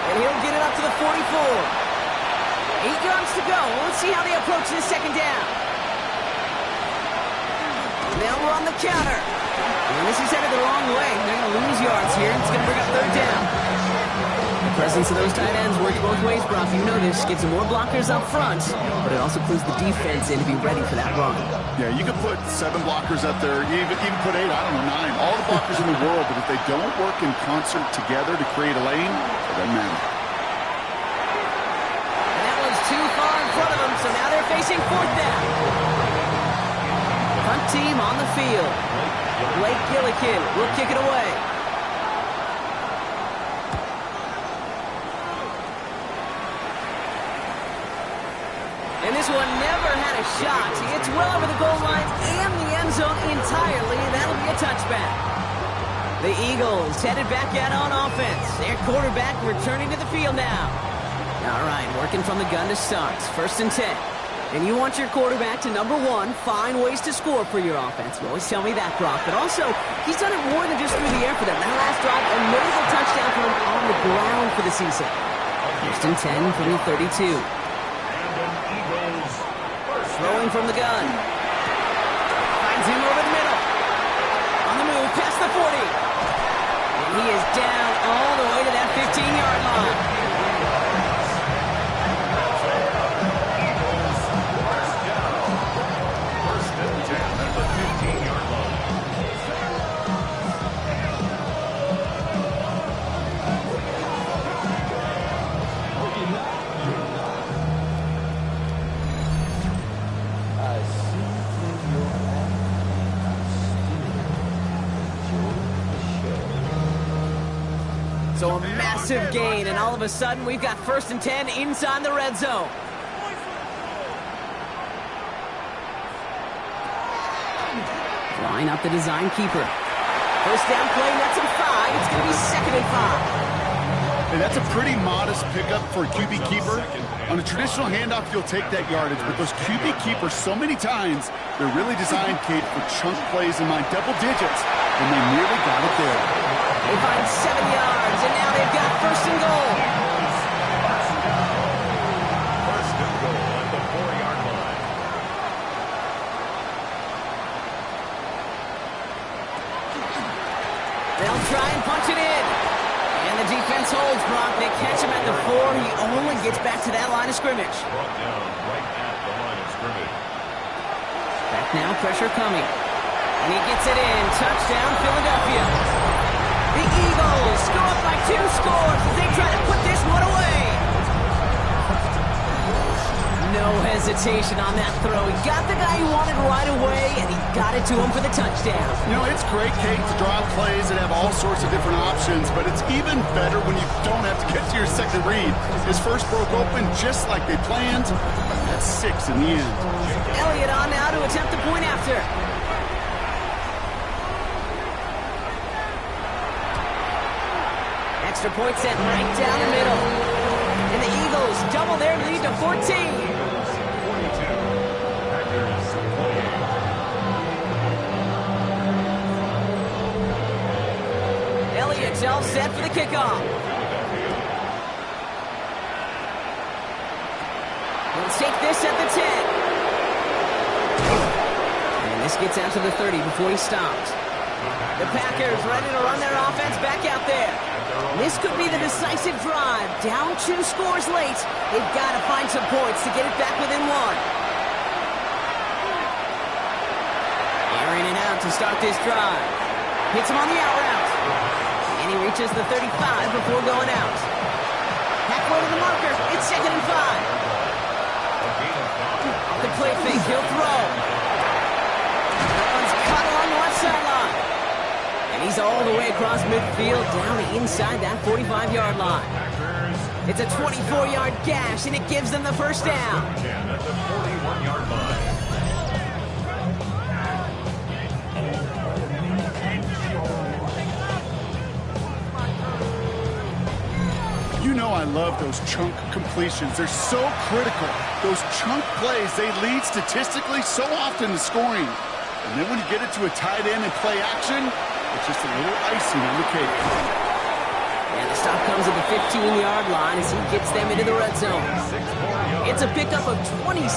Speaker 1: And he'll get it up to the 44. 8 yards to go. Let's see how they approach this 2nd down. Now we're on the counter. And this is headed the wrong way. They're going to lose yards here. It's going to bring up 3rd down. The presence of those tight ends works both ways, Brock. You know this. Gives them more blockers up front, but it also clues the defense in to be ready for that run.
Speaker 2: Yeah, you could put 7 blockers up there, even put 8, I don't know, 9. All the blockers in the world, but if they don't work in concert together to create a lane, it doesn't matter.
Speaker 1: And that one's too far in front of them, so now they're facing 4th down. Punt team on the field. Blake Gillikin will kick it away. And this one never had a shot. It's well over the goal line and the end zone entirely. That'll be a touchback. The Eagles headed back out on offense. Their quarterback returning to the field now. All right, working from the gun to start. 1st and 10. And you want your quarterback to, number one, find ways to score for your offense. You always tell me that, Brock. But also, he's done it more than just through the air for them. That last drive, a notable touchdown for him on the ground for the season. 1st and 10 from the 32. Throwing from the gun. Finds him over the middle. On the move, past the 40. And he is down all the way to that 15-yard line. So a massive gain, and all of a sudden, we've got 1st and 10 inside the red zone. Line up the design keeper. 1st down play, that's a 5. It's going to be 2nd and 5.
Speaker 2: Hey, that's a pretty modest pickup for a QB keeper. On a traditional handoff, you'll take that yardage, but those QB keepers, so many times, they're really designed, Kate, for chunk plays in my double digits, and they nearly got it there.
Speaker 1: They find 7 yards, and now they've got 1st and goal.
Speaker 3: 1st and goal at the 4-yard line.
Speaker 1: They'll try and punch it in. And the defense holds, Brock. They catch him at the 4. He only gets back to that line of scrimmage.
Speaker 3: Brought down right at the line of scrimmage.
Speaker 1: Back now, pressure coming. And he gets it in. Touchdown, Philadelphia. The Eagles go up by 2 scores as they try to put this one away. No hesitation on that throw. He got the guy he wanted right away, and he got it to him for the touchdown.
Speaker 2: You know, it's great, Kate, to draw plays that have all sorts of different options, but it's even better when you don't have to get to your second read. His first broke open just like they planned. That's 6 in the end.
Speaker 1: Elliott on now to attempt the point after. Extra point set right down the middle. And the Eagles double their lead to 14.
Speaker 3: 42. Packers 28.
Speaker 1: Elliott's all set for the kickoff. He'll take this at the 10. And this gets out to the 30 before he stops. The Packers ready to run their offense back out there. This could be the decisive drive. Down 2 scores late. They've got to find some points to get it back within 1. Airing it out to start this drive. Hits him on the out route. And he reaches the 35 before going out. Halfway to the marker. It's 2nd and 5. The play fake. He'll throw. That one's caught along the left sideline. And he's all the way across midfield, down inside that 45-yard line. It's a 24-yard gash, and it gives them the 1st down.
Speaker 3: At the 41-yard line.
Speaker 2: You know I love those chunk completions. They're so critical. Those chunk plays, they lead statistically so often to scoring. And then when you get it to a tight end and play action, it's just a little icing on the cake.
Speaker 1: And the stop comes at the 15-yard line as he gets them into the red zone. It's a pickup of 26.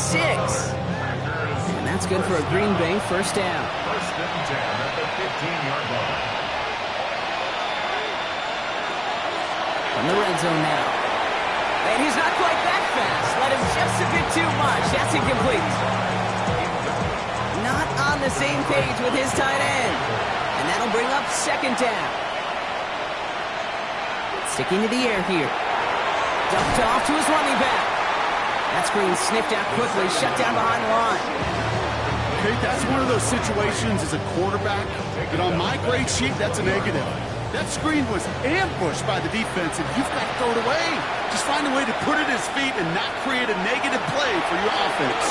Speaker 1: And that's good for a Green Bay 1st down.
Speaker 3: 1st and 10 at the 15-yard line.
Speaker 1: From the red zone now. And he's not quite that fast. Let him just a bit too much. That's incomplete. Not on the same page with his tight end. And that'll bring up 2nd down. Sticking to the air here. Dumped off to his running back. That screen sniffed out quickly, shut down behind the line.
Speaker 2: Okay, that's one of those situations as a quarterback that on my grade sheet, that's a negative. That screen was ambushed by the defense, and you've got to throw it away. Just find a way to put it at his feet and not create a negative play for your offense.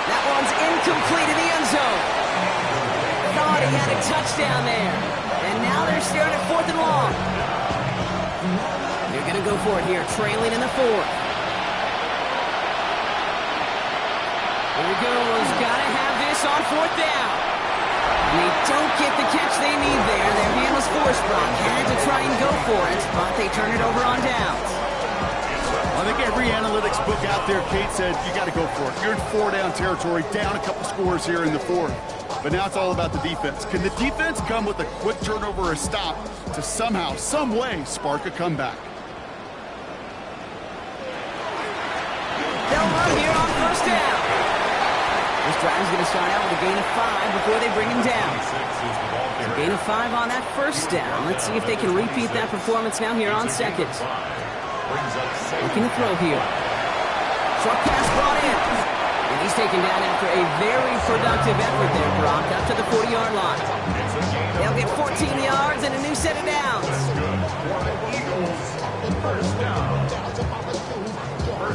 Speaker 1: That one's incomplete in the end zone. Thought he had a touchdown there. And now they're staring at 4th and long. They're going to go for it here, trailing in the 4th. Here he goes. Got to have this on 4th down. And they don't get the catch they need there. Their hand was forced. Brock had to try and go for it, but they turn it over on downs.
Speaker 2: I think every analytics book out there, Kate said, you got to go for it. You're in 4-down territory, down a couple scores here in the 4th. But now it's all about the defense. Can the defense come with a quick turnover or a stop to somehow, some way, spark a comeback?
Speaker 1: They'll run here on 1st down. This drive's going to start out with a gain of 5 before they bring him down. A gain of 5 on that 1st down. Let's see if they can repeat that performance now here on 2nd. Looking to throw here. Short pass brought in. And he's taken down after a very productive effort there, Brock, up to the 40-yard line. They'll get 14 yards and a new set of downs.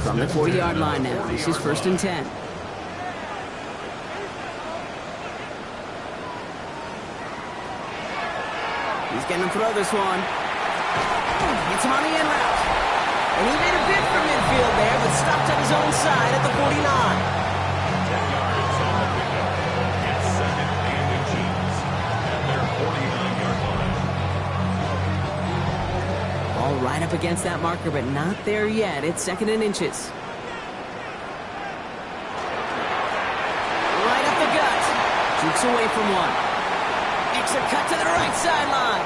Speaker 1: From the 40-yard line now, this is 1st and 10. He's going to throw this one. Gets him on the in route. And he made a bid for midfield there, but stopped on his own side at the 49.
Speaker 3: 10 yards on the pickup. It's 2nd and inches at their 49-yard line.
Speaker 1: All right up against that marker, but not there yet. It's 2nd and inches. Right up the gut. Jukes away from one. Extra cut to the right sideline.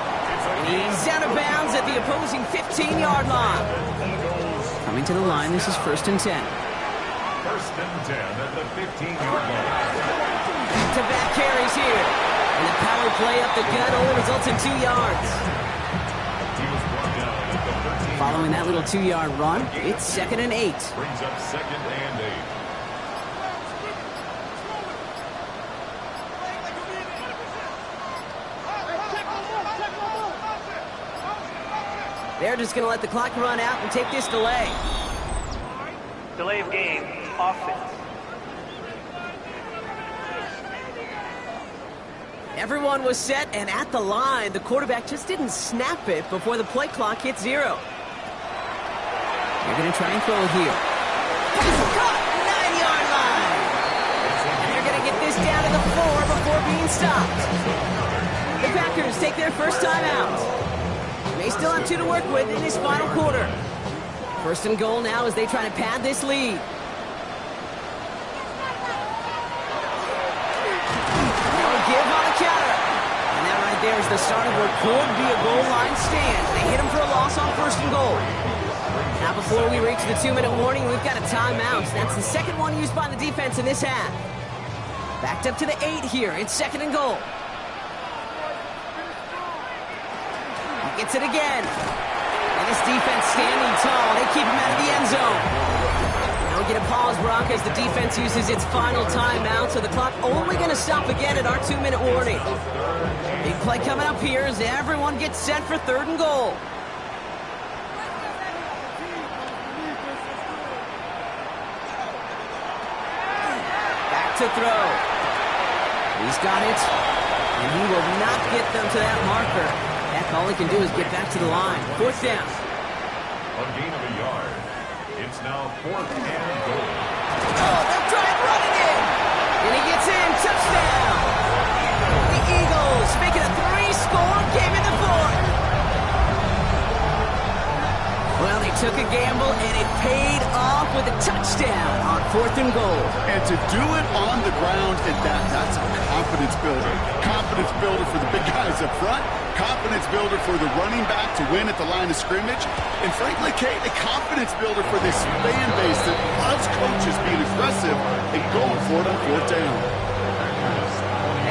Speaker 1: And he's out of bounds at the opposing 15-yard line. Coming to the line, this is 1st and 10.
Speaker 3: 1st and 10 at the 15-yard line.
Speaker 1: Back-to-back carries here. And the power play up the gut only results in 2 yards.
Speaker 3: He was brought down at the 13.
Speaker 1: Following that little 2-yard run, it's 2nd and 8.
Speaker 3: Brings up 2nd and 8.
Speaker 1: They're just going to let the clock run out and take this delay.
Speaker 5: Delay of game, offense.
Speaker 1: Everyone was set and at the line. The quarterback just didn't snap it before the play clock hit 0. They're going to try and throw here. Caught! 9-yard line! And they're going to get this down to the 4 before being stopped. The Packers take their first time out. They still have 2 to work with in this final quarter. 1st and goal now as they try to pad this lead. They'll give on the counter. And that right there is the start of what could be a goal line stand. They hit him for a loss on 1st and goal. Now before we reach the 2-minute warning, we've got a timeout. That's the second one used by the defense in this half. Backed up to the 8 here. It's 2nd and goal. Gets it again. And this defense standing tall. They keep him out of the end zone. They'll get a pause, Brock, as the defense uses its final timeout. So the clock only going to stop again at our 2-minute warning. Big play coming up here as everyone gets set for 3rd and goal. Back to throw. He's got it. And he will not get them to that marker. Heck, all he can do is get back to the line. 4th down.
Speaker 3: A gain of a yard. It's now 4th and goal.
Speaker 1: Oh, they'll try and run it in. And he gets in. Touchdown. The Eagles making a 3-score game in the 4th. Well, they took a gamble, and it paid off with a touchdown on 4th and goal.
Speaker 2: And to do it on the ground, and that's a confidence builder. Confidence builder for the big guys up front. Confidence builder for the running back to win at the line of scrimmage. And frankly, Kate, a confidence builder for this fan base that loves coaches being aggressive and going for it on 4th down.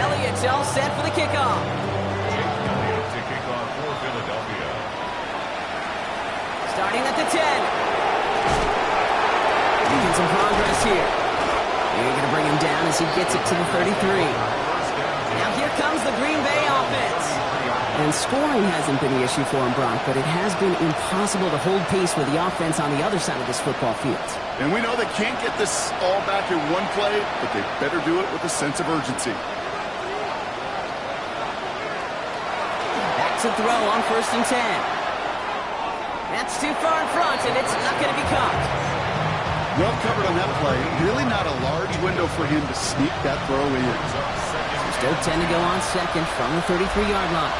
Speaker 1: Elliott's all set for the kickoff.
Speaker 3: Elliott to kick off for Philadelphia.
Speaker 1: Starting at the 10. Making some progress here. They're going to bring him down as he gets it to the 33.
Speaker 3: 1st and 10
Speaker 1: Now here comes the Green Bay offense. And scoring hasn't been the issue for him, Brock, but it has been impossible to hold pace with the offense on the other side of this football field.
Speaker 2: And we know they can't get this all back in one play, but they better do it with a sense of urgency.
Speaker 1: Back to throw on 1st and 10. That's too far in front, and it's not going to be caught.
Speaker 2: Well covered on that play. Really not a large window for him to sneak that throw in.
Speaker 1: Still 10 to go on 2nd from the 33-yard line.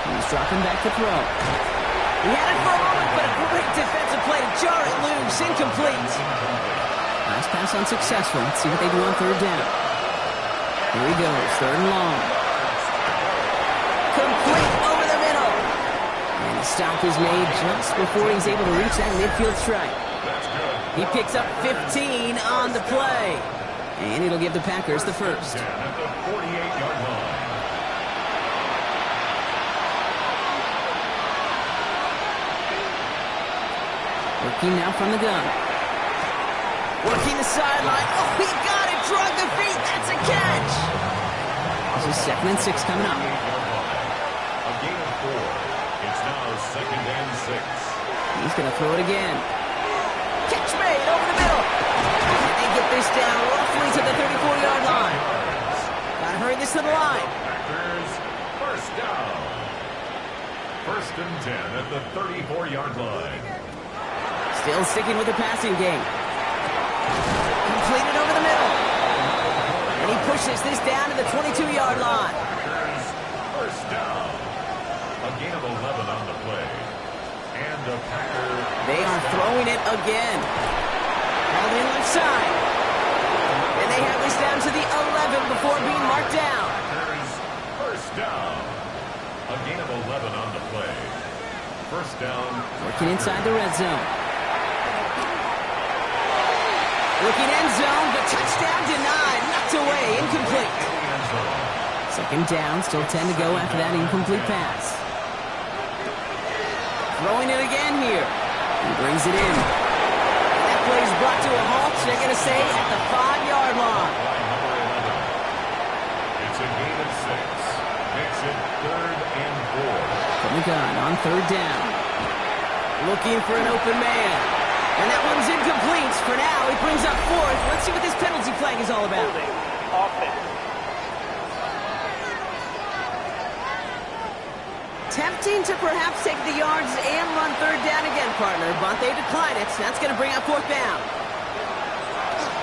Speaker 1: He's dropping back to throw. He had it for a moment, but a great defensive play to jar it loose. Incomplete. Last pass unsuccessful. Let's see what they do on 3rd down. Here he goes, 3rd and long. Complete over the middle. And the stop is made just before he's able to reach that midfield strike. He picks up 15 on the play. And it'll give the Packers the first.
Speaker 3: At the 48-yard line.
Speaker 1: Working now from the gun. Working the sideline. Oh, he got it. Drug the feet. That's a catch. This is 2nd and 6 coming up.
Speaker 3: A gain of 4. It's now 2nd and 6.
Speaker 1: He's going to throw it again. Catch made over the middle. And they get this down roughly to the 34-yard line. Gotta hurry this to the line.
Speaker 3: Packers, first down. 1st and 10 at the 34-yard line.
Speaker 1: Still sticking with the passing game. Completed over the middle. And he pushes this down to the 22-yard line.
Speaker 3: Packers, first down. A gain of 11 on the play. And the Packers.
Speaker 1: They are throwing it again. Held in left side. And they have this down to the 11 before being marked down.
Speaker 3: Packers, first down. A gain of 11 on the play. First down.
Speaker 1: Working inside the red zone. Looking end zone, but touchdown denied. Knocked away, incomplete. 2nd down, still 10 to go after that incomplete pass. Throwing it again here. He brings it in. That play is brought to a halt. They're going to say at the 5-yard line.
Speaker 3: It's a gain of 6. Makes it 3rd and 4.
Speaker 1: From the gun on 3rd down. Looking for an open man. And that one's incomplete. For now, he brings up 4th. Let's see what this penalty flag is all about.
Speaker 5: Holding. Offense.
Speaker 1: Tempting to perhaps take the yards and run 3rd down again, partner, but they decline it. That's going to bring up 4th down.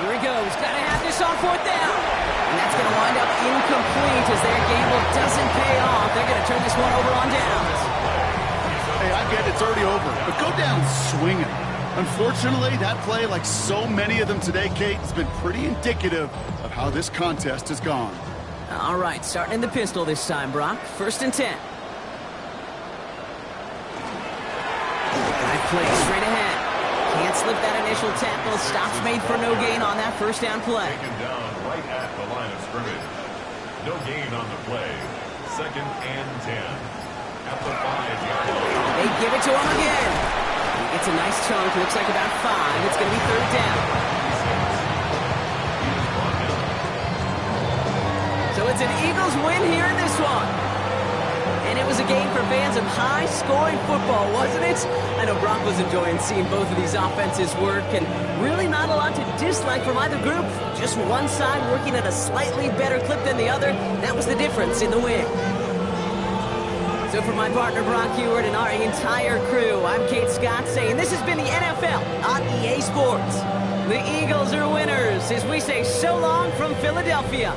Speaker 1: Here he goes. Got to have this on 4th down. And that's going to wind up incomplete as their gamble doesn't pay off. They're going to turn this one over on downs.
Speaker 2: Hey, I get it's already over, but go down swinging. Unfortunately, that play, like so many of them today, Kate, has been pretty indicative of how this contest has gone.
Speaker 1: All right, starting in the pistol this time, Brock. 1st and 10. Drive play straight ahead. Can't slip that initial tackle. Stops made for no gain on that 1st down play.
Speaker 3: Taken down right at the line of scrimmage. No gain on the play. 2nd and 10. At the 5-yard line.
Speaker 1: They give it to him again. He gets a nice chunk. Looks like about 5. It's going to be 3rd down. So it's an Eagles win here in this one. And it was a game for fans of high-scoring football, wasn't it? I know Brock was enjoying seeing both of these offenses work, and really not a lot to dislike from either group. Just one side working at a slightly better clip than the other. That was the difference in the win. So for my partner Brock Heward and our entire crew, I'm Kate Scott saying this has been the NFL on EA Sports. The Eagles are winners as we say so long from Philadelphia.